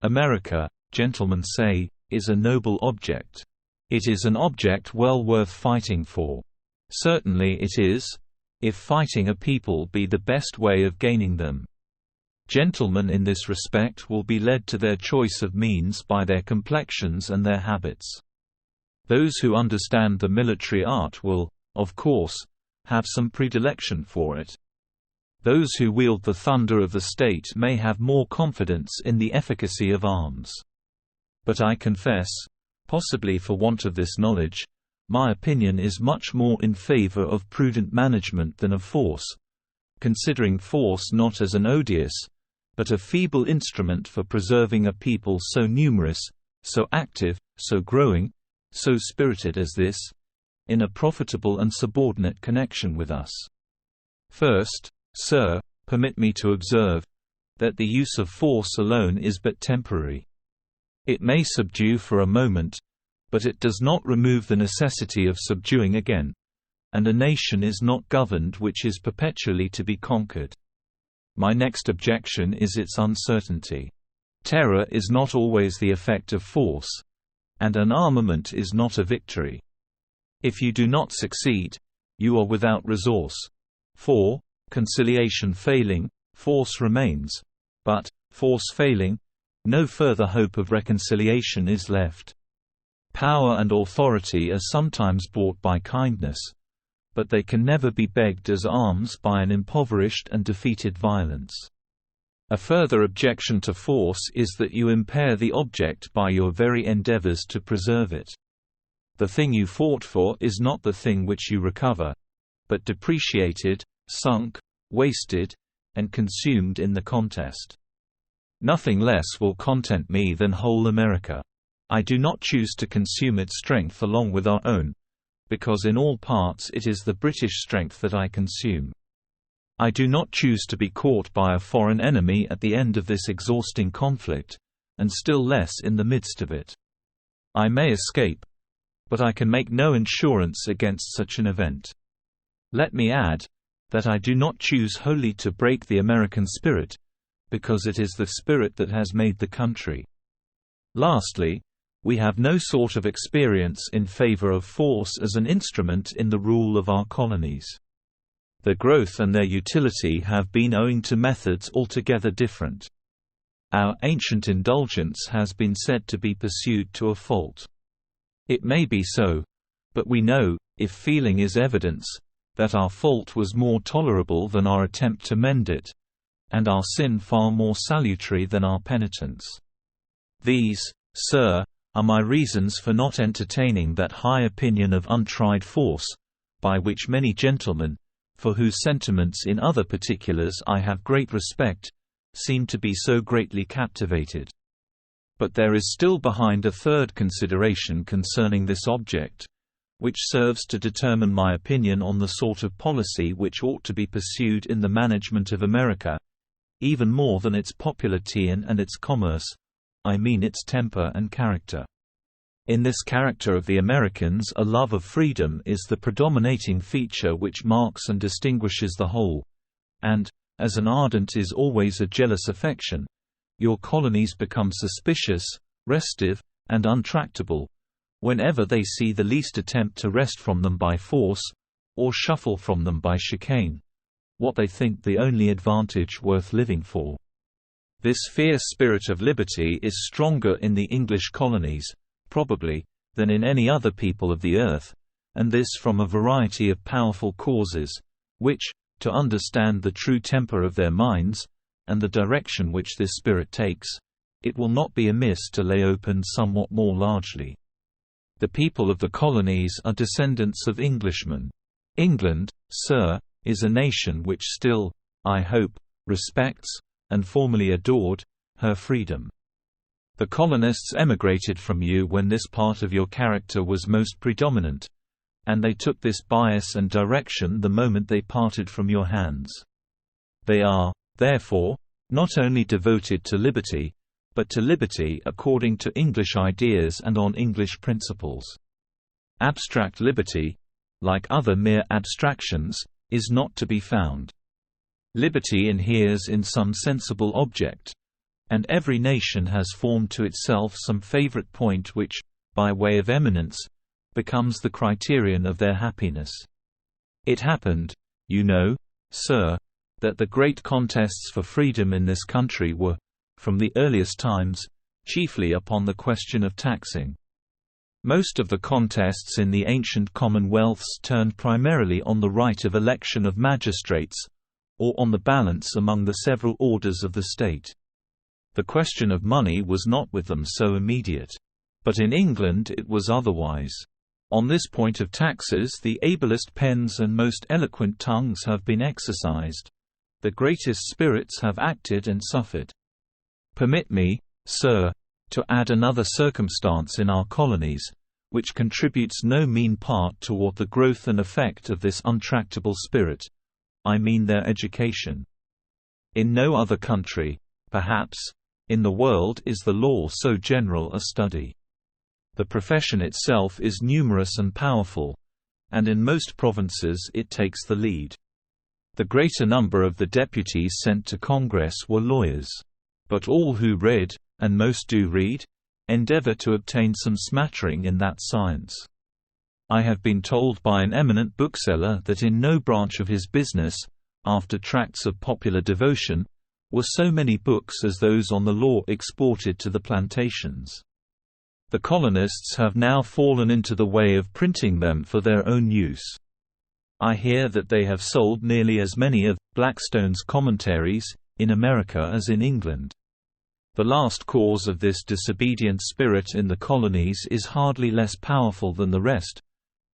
America, gentlemen say, is a noble object. It is an object well worth fighting for. Certainly it is, if fighting a people be the best way of gaining them. Gentlemen in this respect will be led to their choice of means by their complexions and their habits. Those who understand the military art will, of course, have some predilection for it. Those who wield the thunder of the state may have more confidence in the efficacy of arms. But I confess, possibly for want of this knowledge, my opinion is much more in favor of prudent management than of force, considering force not as an odious, but a feeble instrument for preserving a people so numerous, so active, so growing, so spirited as this, in a profitable and subordinate connection with us. First, sir, permit me to observe, that the use of force alone is but temporary. It may subdue for a moment, but it does not remove the necessity of subduing again, and a nation is not governed which is perpetually to be conquered. My next objection is its uncertainty. Terror is not always the effect of force, and an armament is not a victory. If you do not succeed, you are without resource. For, conciliation failing, force remains, but, force failing, no further hope of reconciliation is left. Power and authority are sometimes bought by kindness, but they can never be begged as alms by an impoverished and defeated violence. A further objection to force is that you impair the object by your very endeavors to preserve it. The thing you fought for is not the thing which you recover, but depreciated, sunk, wasted, and consumed in the contest. Nothing less will content me than whole America. I do not choose to consume its strength along with our own, because in all parts it is the British strength that I consume. I do not choose to be caught by a foreign enemy at the end of this exhausting conflict, and still less in the midst of it. I may escape, but I can make no insurance against such an event. Let me add, that I do not choose wholly to break the American spirit, because it is the spirit that has made the country. Lastly, we have no sort of experience in favor of force as an instrument in the rule of our colonies. Their growth and their utility have been owing to methods altogether different. Our ancient indulgence has been said to be pursued to a fault. It may be so, but we know, if feeling is evidence, that our fault was more tolerable than our attempt to mend it, and our sin far more salutary than our penitence. These, sir, are my reasons for not entertaining that high opinion of untried force, by which many gentlemen, for whose sentiments in other particulars I have great respect, seem to be so greatly captivated. But there is still behind a third consideration concerning this object, which serves to determine my opinion on the sort of policy which ought to be pursued in the management of America, even more than its popularity and its commerce, I mean its temper and character. In this character of the Americans, a love of freedom is the predominating feature which marks and distinguishes the whole, and, as an ardent is always a jealous affection, your colonies become suspicious, restive, and untractable, whenever they see the least attempt to wrest from them by force, or shuffle from them by chicane, what they think the only advantage worth living for. This fierce spirit of liberty is stronger in the English colonies, probably, than in any other people of the earth, and this from a variety of powerful causes, which, to understand the true temper of their minds, and the direction which this spirit takes, it will not be amiss to lay open somewhat more largely. The people of the colonies are descendants of Englishmen. England, sir, is a nation which still, I hope, respects, and formerly adored, her freedom. The colonists emigrated from you when this part of your character was most predominant, and they took this bias and direction the moment they parted from your hands. They are, therefore, not only devoted to liberty, but to liberty according to English ideas and on English principles. Abstract liberty, like other mere abstractions, is not to be found. Liberty inheres in some sensible object, and every nation has formed to itself some favorite point which, by way of eminence, becomes the criterion of their happiness. It happened, you know, sir, that the great contests for freedom in this country were, from the earliest times, chiefly upon the question of taxing. Most of the contests in the ancient commonwealths turned primarily on the right of election of magistrates, or on the balance among the several orders of the state. The question of money was not with them so immediate. But in England it was otherwise. On this point of taxes the ablest pens and most eloquent tongues have been exercised. The greatest spirits have acted and suffered. Permit me, sir, to add another circumstance in our colonies, which contributes no mean part toward the growth and effect of this untractable spirit. I mean their education. In no other country, perhaps, in the world is the law so general a study. The profession itself is numerous and powerful, and in most provinces it takes the lead. The greater number of the deputies sent to Congress were lawyers. But all who read, and most do read, endeavor to obtain some smattering in that science. I have been told by an eminent bookseller that in no branch of his business, after tracts of popular devotion, were so many books as those on the law exported to the plantations. The colonists have now fallen into the way of printing them for their own use. I hear that they have sold nearly as many of Blackstone's commentaries in America as in England. The last cause of this disobedient spirit in the colonies is hardly less powerful than the rest,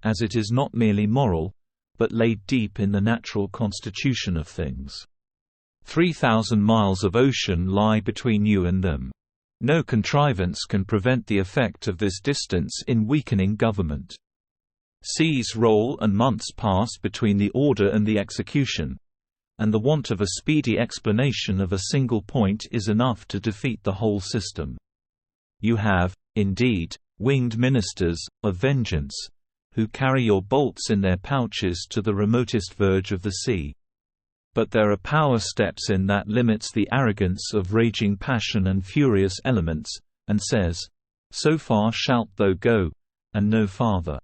as it is not merely moral, but laid deep in the natural constitution of things. 3,000 miles of ocean lie between you and them. No contrivance can prevent the effect of this distance in weakening government. Seas roll and months pass between the order and the execution, and the want of a speedy explanation of a single point is enough to defeat the whole system. You have, indeed, winged ministers, of vengeance, who carry your bolts in their pouches to the remotest verge of the sea. But there are power steps in that limits the arrogance of raging passion and furious elements, and says, "So far shalt thou go, and no farther."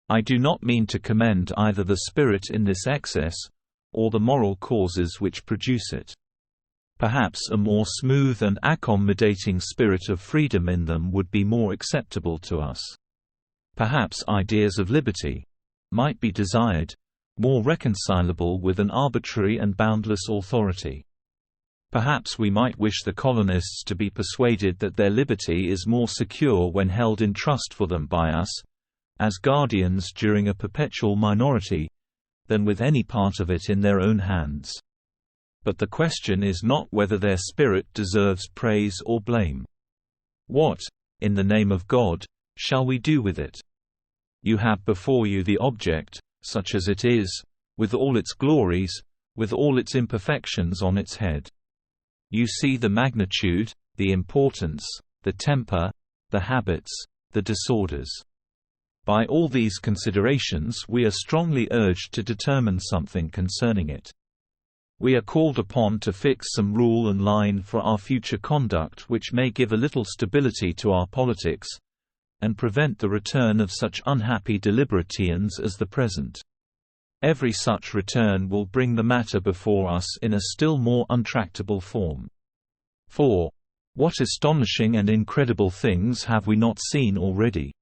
I do not mean to commend either the spirit in this excess, or the moral causes which produce it. Perhaps a more smooth and accommodating spirit of freedom in them would be more acceptable to us. Perhaps ideas of liberty might be desired, more reconcilable with an arbitrary and boundless authority. Perhaps we might wish the colonists to be persuaded that their liberty is more secure when held in trust for them by us, as guardians during a perpetual minority, than with any part of it in their own hands. But the question is not whether their spirit deserves praise or blame. What, in the name of God, shall we do with it? You have before you the object, such as it is, with all its glories, with all its imperfections on its head. You see the magnitude, the importance, the temper, the habits, the disorders. By all these considerations we are strongly urged to determine something concerning it. We are called upon to fix some rule and line for our future conduct which may give a little stability to our politics, and prevent the return of such unhappy deliberatians as the present. Every such return will bring the matter before us in a still more untractable form. For what astonishing and incredible things have we not seen already?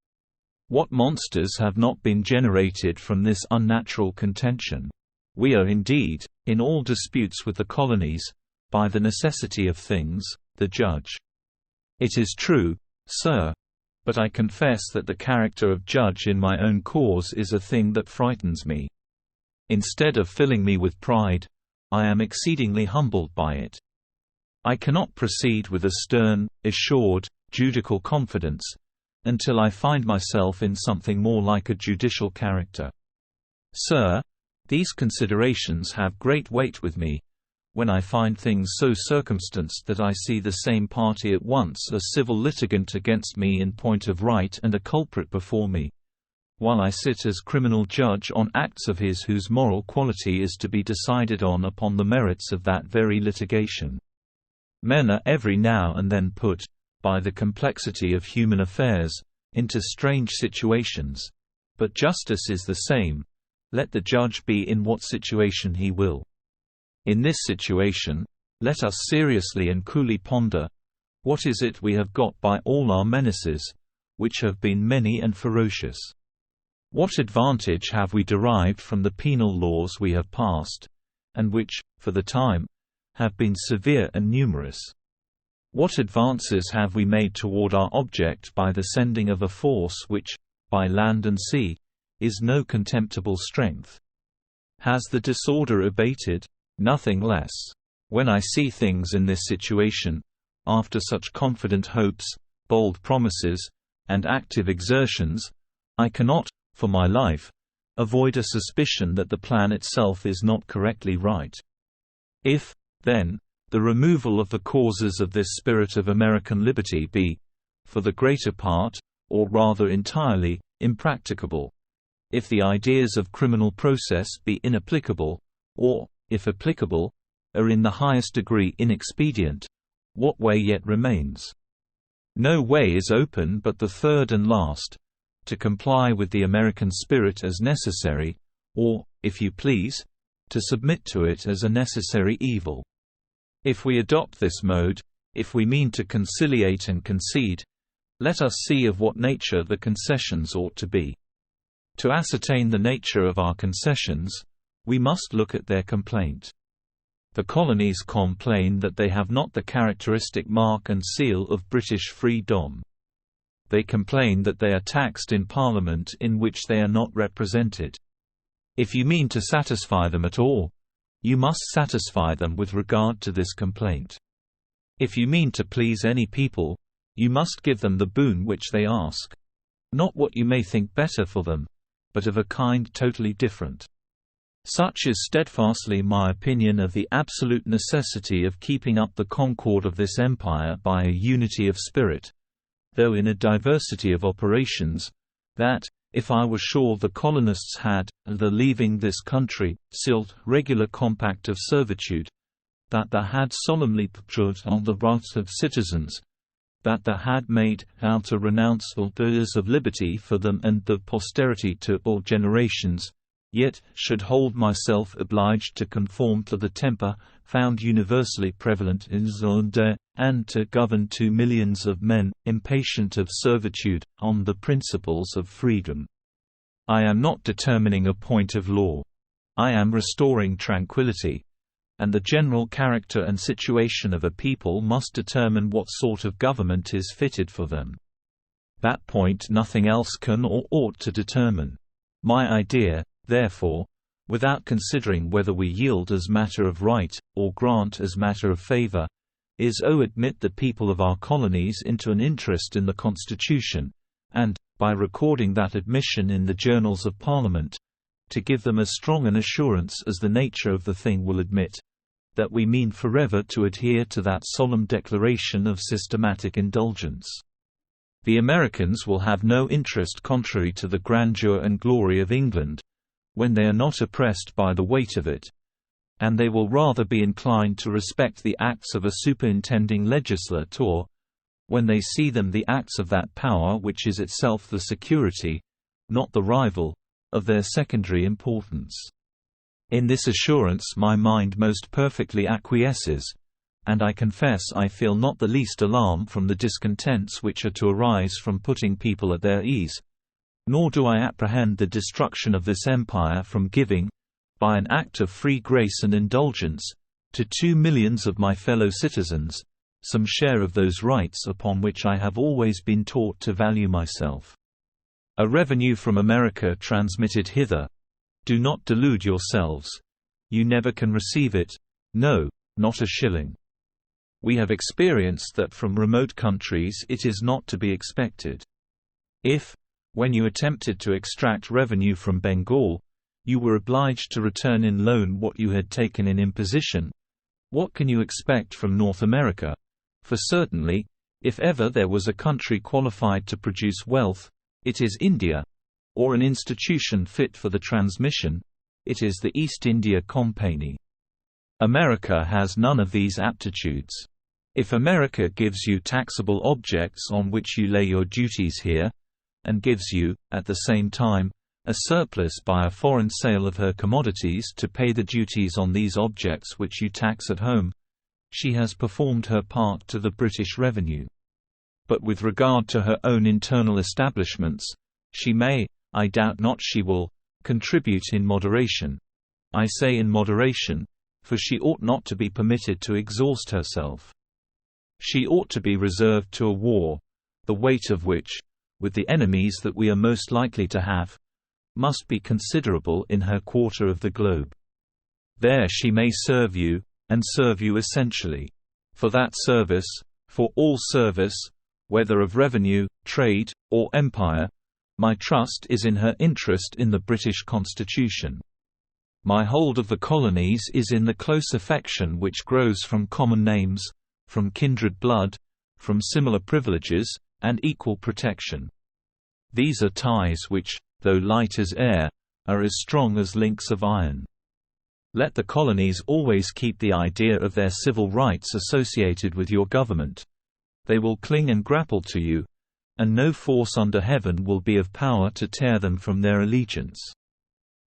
What monsters have not been generated from this unnatural contention? We are indeed, in all disputes with the colonies, by the necessity of things, the judge. It is true, sir, but I confess that the character of judge in my own cause is a thing that frightens me. Instead of filling me with pride, I am exceedingly humbled by it. I cannot proceed with a stern, assured, judicial confidence, until I find myself in something more like a judicial character. Sir, these considerations have great weight with me, when I find things so circumstanced that I see the same party at once a civil litigant against me in point of right and a culprit before me, while I sit as criminal judge on acts of his whose moral quality is to be decided on upon the merits of that very litigation. Men are every now and then put, by the complexity of human affairs, into strange situations. But justice is the same, let the judge be in what situation he will. In this situation, let us seriously and coolly ponder, what is it we have got by all our menaces, which have been many and ferocious? What advantage have we derived from the penal laws we have passed, and which, for the time, have been severe and numerous? What advances have we made toward our object by the sending of a force which, by land and sea, is no contemptible strength? Has the disorder abated? Nothing less. When I see things in this situation, after such confident hopes, bold promises, and active exertions, I cannot, for my life, avoid a suspicion that the plan itself is not correctly right. If, then, the removal of the causes of this spirit of American liberty be, for the greater part, or rather entirely, impracticable, if the ideas of criminal process be inapplicable, or, if applicable, are in the highest degree inexpedient, what way yet remains? No way is open but the third and last, to comply with the American spirit as necessary, or, if you please, to submit to it as a necessary evil. If we adopt this mode, if we mean to conciliate and concede, let us see of what nature the concessions ought to be. To ascertain the nature of our concessions, we must look at their complaint. The colonies complain that they have not the characteristic mark and seal of British freedom. They complain that they are taxed in Parliament in which they are not represented. If you mean to satisfy them at all, you must satisfy them with regard to this complaint. If you mean to please any people, you must give them the boon which they ask. Not what you may think better for them, but of a kind totally different. Such is steadfastly my opinion of the absolute necessity of keeping up the concord of this empire by a unity of spirit, though in a diversity of operations, that, if I were sure the colonists had, the leaving this country, sealed regular compact of servitude, that they had solemnly put on the rights of citizens, that they had made out to renounce all dears of liberty for them and the posterity to all generations, yet should hold myself obliged to conform to the temper found universally prevalent in Zonde, and to govern 2 millions of men, impatient of servitude, on the principles of freedom. I am not determining a point of law. I am restoring tranquility, and the general character and situation of a people must determine what sort of government is fitted for them. That point nothing else can or ought to determine. My idea, therefore, without considering whether we yield as matter of right, or grant as matter of favor, is admit the people of our colonies into an interest in the Constitution, and, by recording that admission in the journals of Parliament, to give them as strong an assurance as the nature of the thing will admit, that we mean forever to adhere to that solemn declaration of systematic indulgence. The Americans will have no interest contrary to the grandeur and glory of England, when they are not oppressed by the weight of it, and they will rather be inclined to respect the acts of a superintending legislator, when they see them the acts of that power which is itself the security, not the rival, of their secondary importance. In this assurance my mind most perfectly acquiesces, and I confess I feel not the least alarm from the discontents which are to arise from putting people at their ease, nor do I apprehend the destruction of this empire from giving, by an act of free grace and indulgence, to 2 millions of my fellow citizens, some share of those rights upon which I have always been taught to value myself. A revenue from America transmitted hither. Do not delude yourselves. You never can receive it, no, not a shilling. We have experienced that from remote countries it is not to be expected. If, when you attempted to extract revenue from Bengal, you were obliged to return in loan what you had taken in imposition, what can you expect from North America? For certainly, if ever there was a country qualified to produce wealth, it is India, or an institution fit for the transmission, it is the East India Company. America has none of these aptitudes. If America gives you taxable objects on which you lay your duties here, and gives you, at the same time, a surplus by a foreign sale of her commodities to pay the duties on these objects which you tax at home, she has performed her part to the British revenue. But with regard to her own internal establishments, she may, I doubt not she will, contribute in moderation. I say in moderation, for she ought not to be permitted to exhaust herself. She ought to be reserved to a war, the weight of which, with the enemies that we are most likely to have, must be considerable in her quarter of the globe. There she may serve you, and serve you essentially. For that service, for all service, whether of revenue, trade, or empire, my trust is in her interest in the British Constitution. My hold of the colonies is in the close affection which grows from common names, from kindred blood, from similar privileges, and equal protection. These are ties which, though light as air, are as strong as links of iron. Let the colonies always keep the idea of their civil rights associated with your government. They will cling and grapple to you, and no force under heaven will be of power to tear them from their allegiance.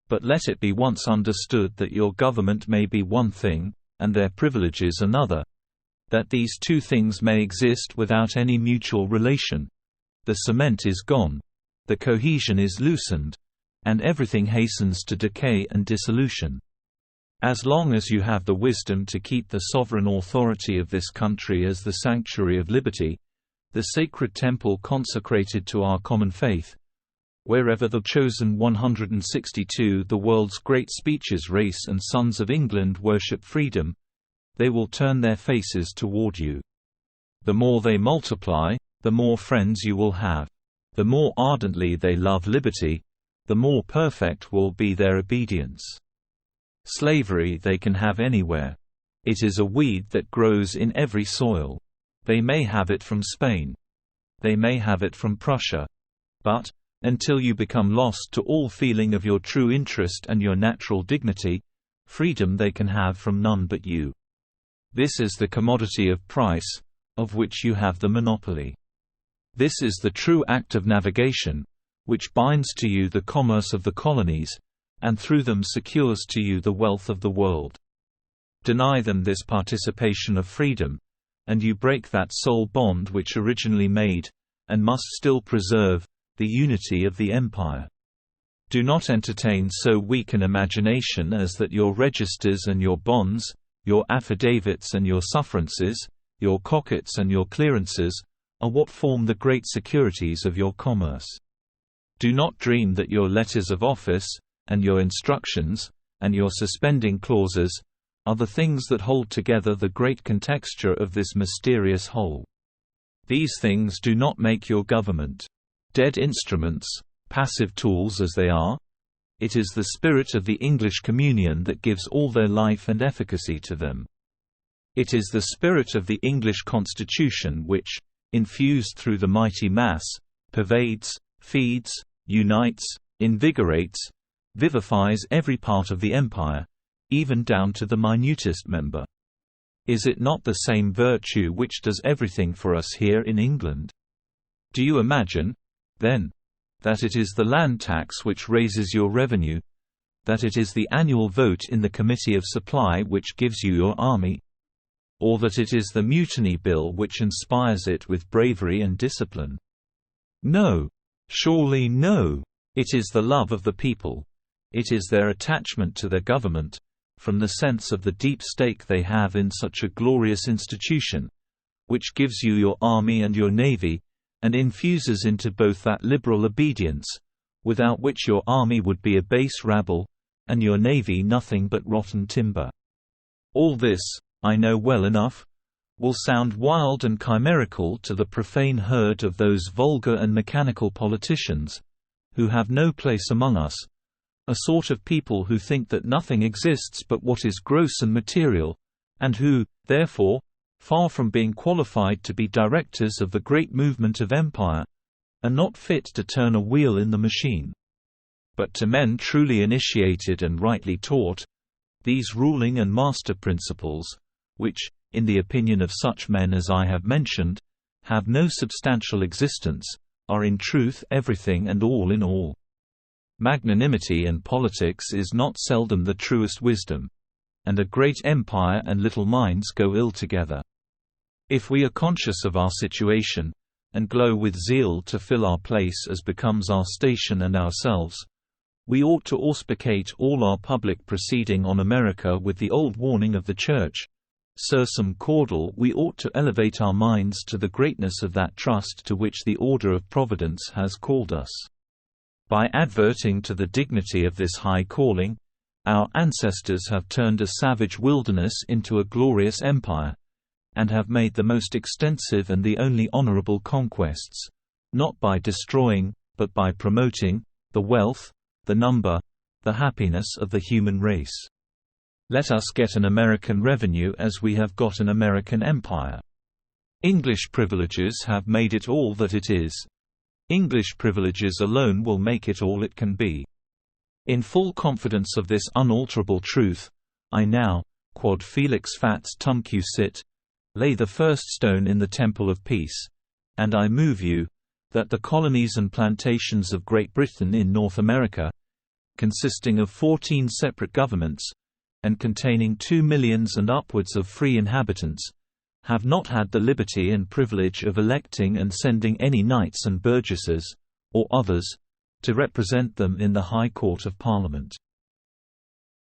But let it be once understood that your government may be one thing, and their privileges another, that these two things may exist without any mutual relation. The cement is gone, the cohesion is loosened, and everything hastens to decay and dissolution. As long as you have the wisdom to keep the sovereign authority of this country as the sanctuary of liberty, the sacred temple consecrated to our common faith, wherever the chosen 162 the world's great speeches race and sons of England worship freedom, they will turn their faces toward you. The more they multiply, the more friends you will have. The more ardently they love liberty, the more perfect will be their obedience. Slavery they can have anywhere. It is a weed that grows in every soil. They may have it from Spain. They may have it from Prussia. But, until you become lost to all feeling of your true interest and your natural dignity, freedom they can have from none but you. This is the commodity of price, of which you have the monopoly. This is the true act of navigation, which binds to you the commerce of the colonies, and through them secures to you the wealth of the world. Deny them this participation of freedom, and you break that sole bond which originally made, and must still preserve, the unity of the empire. Do not entertain so weak an imagination as that your registers and your bonds, your affidavits and your sufferances, your cockets and your clearances, are what form the great securities of your commerce. Do not dream that your letters of office, and your instructions, and your suspending clauses, are the things that hold together the great contexture of this mysterious whole. These things do not make your government. Dead instruments, passive tools as they are, it is the spirit of the English communion that gives all their life and efficacy to them. It is the spirit of the English Constitution which, infused through the mighty mass, pervades, feeds, unites, invigorates, vivifies every part of the empire, even down to the minutest member. Is it not the same virtue which does everything for us here in England? Do you imagine, then, that it is the land tax which raises your revenue, that it is the annual vote in the Committee of Supply which gives you your army, or that it is the Mutiny Bill which inspires it with bravery and discipline? No. Surely no. It is the love of the people. It is their attachment to their government, from the sense of the deep stake they have in such a glorious institution, which gives you your army and your navy, and infuses into both that liberal obedience, without which your army would be a base rabble, and your navy nothing but rotten timber. All this, I know well enough, will sound wild and chimerical to the profane herd of those vulgar and mechanical politicians, who have no place among us, a sort of people who think that nothing exists but what is gross and material, and who, therefore, far from being qualified to be directors of the great movement of empire, are not fit to turn a wheel in the machine. But to men truly initiated and rightly taught, these ruling and master principles, which, in the opinion of such men as I have mentioned, have no substantial existence, are in truth everything and all in all. Magnanimity in politics is not seldom the truest wisdom, and a great empire and little minds go ill together. If we are conscious of our situation, and glow with zeal to fill our place as becomes our station and ourselves, we ought to auspicate all our public proceeding on America with the old warning of the Church, sursum caudal. We ought to elevate our minds to the greatness of that trust to which the order of Providence has called us. By adverting to the dignity of this high calling, our ancestors have turned a savage wilderness into a glorious empire, and have made the most extensive and the only honorable conquests, not by destroying, but by promoting, the wealth, the number, the happiness of the human race. Let us get an American revenue as we have got an American empire. English privileges have made it all that it is. English privileges alone will make it all it can be. In full confidence of this unalterable truth, I now, quod felix fats tumque sit, lay the first stone in the temple of peace, and I move you, that the colonies and plantations of Great Britain in North America, consisting of 14 separate governments, and containing 2 millions and upwards of free inhabitants, have not had the liberty and privilege of electing and sending any knights and burgesses, or others, to represent them in the High Court of Parliament.